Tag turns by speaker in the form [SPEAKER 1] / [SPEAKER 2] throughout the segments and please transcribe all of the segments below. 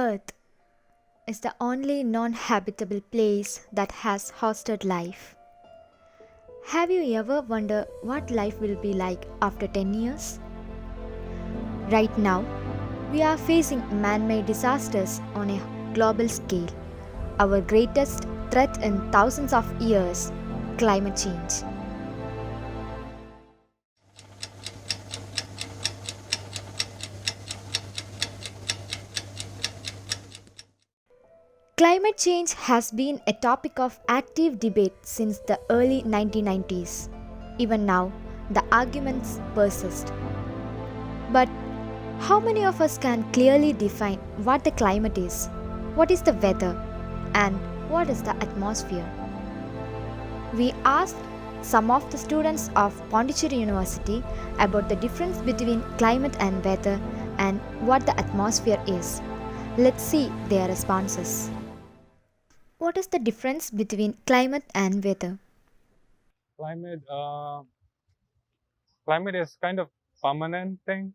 [SPEAKER 1] Earth is the only non habitable place that has hosted life. Have you ever wondered what life will be like after 10 years? Right now, we are facing man made disasters on a global scale. Our greatest threat in thousands of years, climate change. Climate change has been a topic of active debate since the early 1990s. Even now, the arguments persist. But how many of us can clearly define what the climate is, what is the weather, and what is the atmosphere? We asked some of the students of Pondicherry University about the difference between climate and weather and what the atmosphere is. Let's see their responses. What is the difference between climate and weather?
[SPEAKER 2] Climate, climate is kind of permanent thing.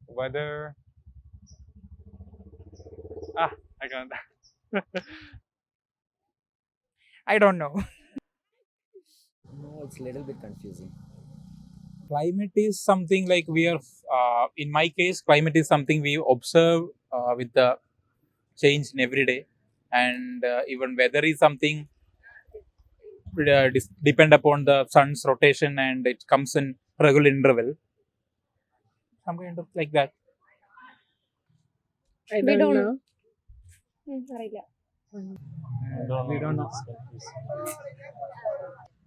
[SPEAKER 2] Weather, I can't.
[SPEAKER 3] I don't know.
[SPEAKER 4] No, it's a little bit confusing.
[SPEAKER 3] Climate is something like we are, in my case, climate is something we observe with the change in every day. And even weather is something depend upon the sun's rotation and it comes in regular interval. Some kind of like that.
[SPEAKER 5] We don't know.
[SPEAKER 4] We don't know.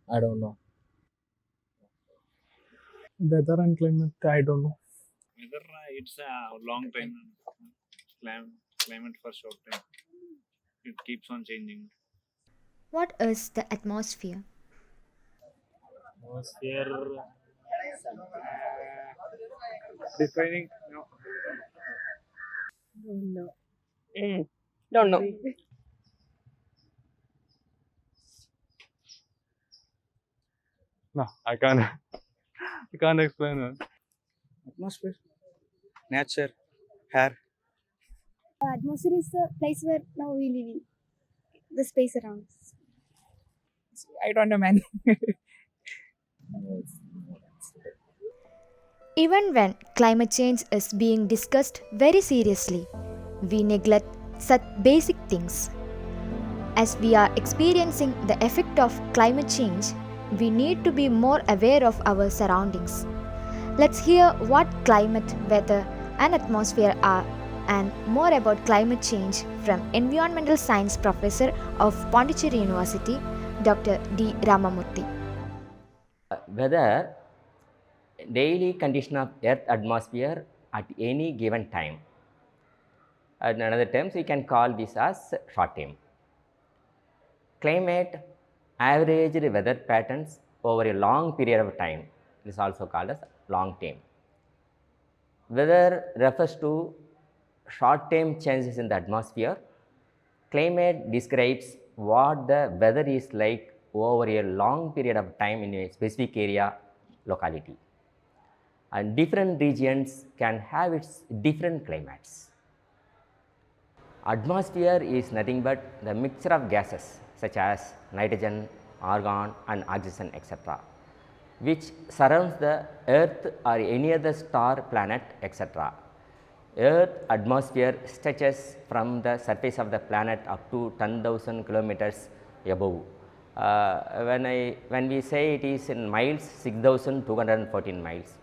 [SPEAKER 4] I don't know.
[SPEAKER 5] Weather and climate, I don't know.
[SPEAKER 6] Weather, it's a long time. Climate for short time. It keeps on changing.
[SPEAKER 1] What is the atmosphere?
[SPEAKER 6] Atmosphere defining. No.
[SPEAKER 5] No. Don't know.
[SPEAKER 2] No, I can't. I can't explain it.
[SPEAKER 7] Atmosphere, nature, air.
[SPEAKER 8] Atmosphere is the place where now we live in, the space around us.
[SPEAKER 3] I don't know, man.
[SPEAKER 1] Even when climate change is being discussed very seriously, we neglect such basic things. As we are experiencing the effect of climate change, we need to be more aware of our surroundings. Let's hear what climate, weather, and atmosphere are, and more about climate change from Environmental Science Professor of Pondicherry University, Dr. D. Ramamurthy.
[SPEAKER 9] Weather, daily condition of Earth atmosphere at any given time. In another terms, we can call this as short term. Climate, averaged weather patterns over a long period of time. It is also called as long term. Weather refers to short term changes in the atmosphere. Climate describes what the weather is like over a long period of time in a specific area, locality. And different regions can have its different climates. Atmosphere is nothing but the mixture of gases such as nitrogen, argon and oxygen, etc., which surrounds the Earth or any other star, planet, etc. Earth atmosphere stretches from the surface of the planet up to 10,000 kilometers above. When we say it is in miles, 6,214 miles.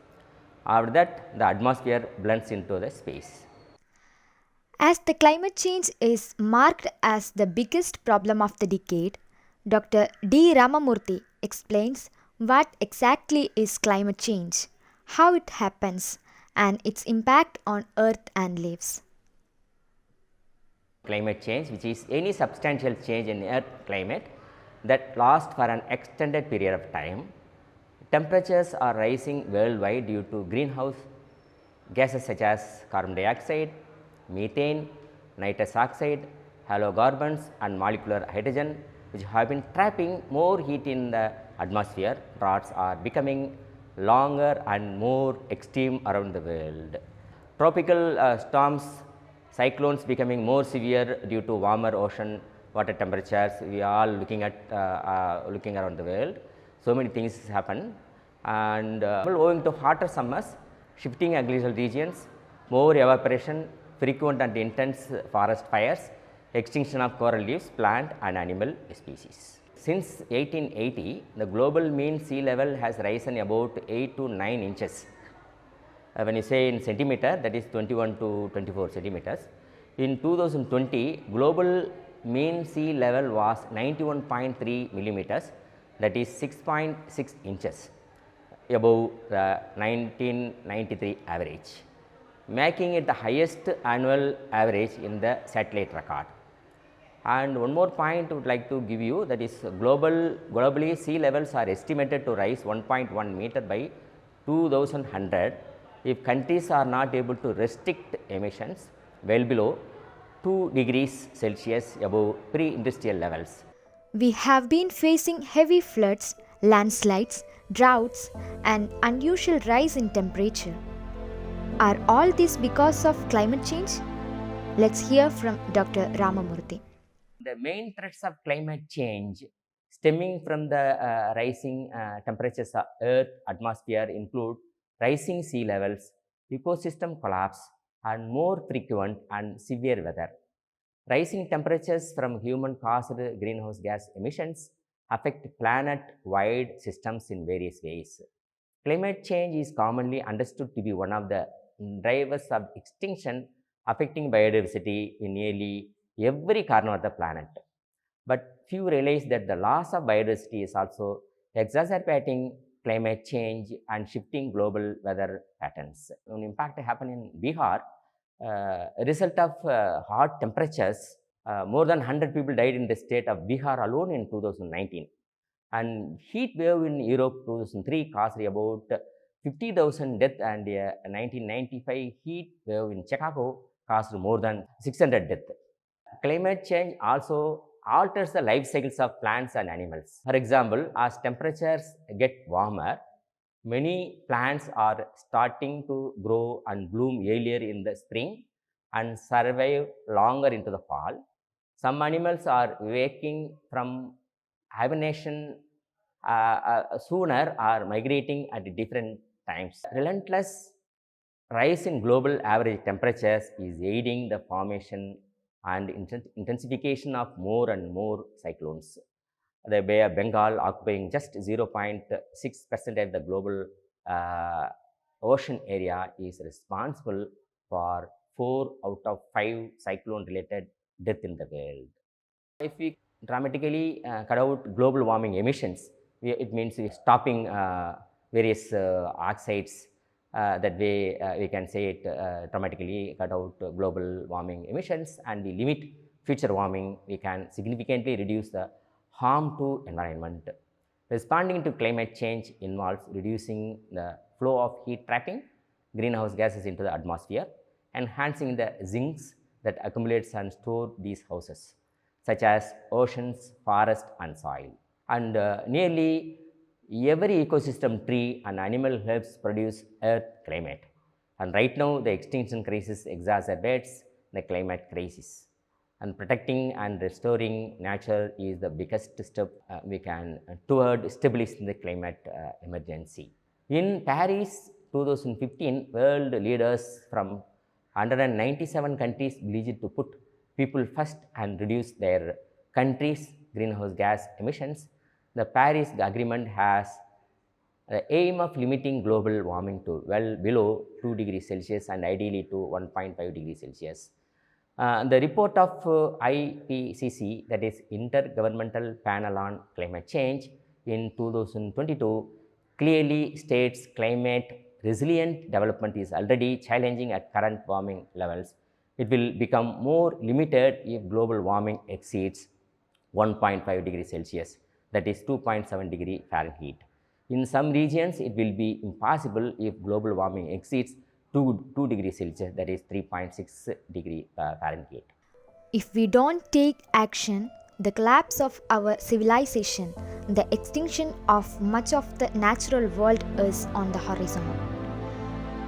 [SPEAKER 9] After that, the atmosphere blends into the space.
[SPEAKER 1] As the climate change is marked as the biggest problem of the decade, Dr. D. Ramamurthy explains what exactly is climate change, how it happens, and its impact on Earth and lives.
[SPEAKER 9] Climate change, which is any substantial change in Earth climate that lasts for an extended period of time. Temperatures are rising worldwide due to greenhouse gases such as carbon dioxide, methane, nitrous oxide, halocarbons and molecular hydrogen, which have been trapping more heat in the atmosphere. Droughts are becoming longer and more extreme around the world. Tropical storms cyclones becoming more severe due to warmer ocean water temperatures. We are all looking around the world. So many things happen, and owing to hotter summers, shifting agricultural regions, more evaporation, frequent and intense forest fires, extinction of coral reefs, plant and animal species. Since 1880, the global mean sea level has risen about 8 to 9 inches. When you say in centimeter, that is 21 to 24 centimeters. In 2020, global mean sea level was 91.3 millimeters, that is 6.6 inches above the 1993 average, making it the highest annual average in the satellite record. And one more point I would like to give you, that is globally sea levels are estimated to rise 1.1 meter by 2100 if countries are not able to restrict emissions well below 2 degrees Celsius above pre-industrial levels.
[SPEAKER 1] We have been facing heavy floods, landslides, droughts, and unusual rise in temperature. Are all this because of climate change? Let's hear from Dr. Ramamurthy.
[SPEAKER 9] The main threats of climate change stemming from the rising temperatures of Earth atmosphere include rising sea levels, ecosystem collapse, and more frequent and severe weather. Rising temperatures from human-caused greenhouse gas emissions affect planet-wide systems in various ways. Climate change is commonly understood to be one of the drivers of extinction, affecting biodiversity in nearly every corner of the planet. But few realize that the loss of biodiversity is also exacerbating climate change and shifting global weather patterns. An impact happened in Bihar. A result of hot temperatures, more than 100 people died in the state of Bihar alone in 2019. And heat wave in Europe 2003 caused about 50,000 deaths, and a 1995 heat wave in Chicago caused more than 600 deaths. Climate change also alters the life cycles of plants and animals. For example, as temperatures get warmer, many plants are starting to grow and bloom earlier in the spring and survive longer into the fall. Some animals are waking from hibernation sooner or migrating at different times. Relentless rise in global average temperatures is aiding the formation and intensification of more and more cyclones. The Bay of Bengal, occupying just 0.6% of the global ocean area, is responsible for 4 out of 5 cyclone-related deaths in the world. If we dramatically cut out global warming emissions, it means stopping various oxides. That way, we can say it dramatically cut out global warming emissions, and we limit future warming. We can significantly reduce the harm to environment. Responding to climate change involves reducing the flow of heat trapping greenhouse gases into the atmosphere, enhancing the sinks that accumulates and store these houses, such as oceans, forests, and soil. And nearly every ecosystem, tree and animal helps produce Earth climate. And right now, the extinction crisis exacerbates the climate crisis. And protecting and restoring nature is the biggest step we can toward stabilizing the climate emergency. In Paris 2015, world leaders from 197 countries pledged to put people first and reduce their countries' greenhouse gas emissions. The Paris Agreement has the aim of limiting global warming to well below 2 degrees Celsius and ideally to 1.5 degrees Celsius. The report of IPCC, that is Intergovernmental Panel on Climate Change, in 2022 clearly states climate resilient development is already challenging at current warming levels. It will become more limited if global warming exceeds 1.5 degrees Celsius, that is 2.7 degree Fahrenheit. In some regions, it will be impossible if global warming exceeds 2 degrees Celsius, that is 3.6 degree Fahrenheit.
[SPEAKER 1] If we don't take action, the collapse of our civilization, the extinction of much of the natural world is on the horizon.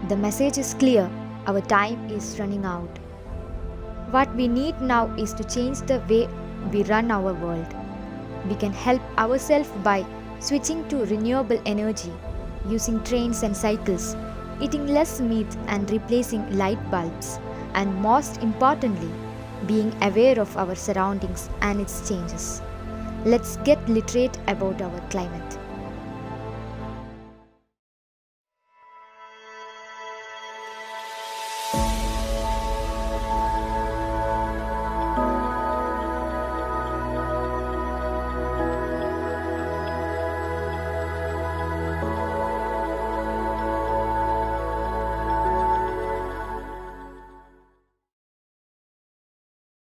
[SPEAKER 1] The message is clear, our time is running out. What we need now is to change the way we run our world. We can help ourselves by switching to renewable energy, using trains and cycles, eating less meat and replacing light bulbs, and most importantly, being aware of our surroundings and its changes. Let's get literate about our climate.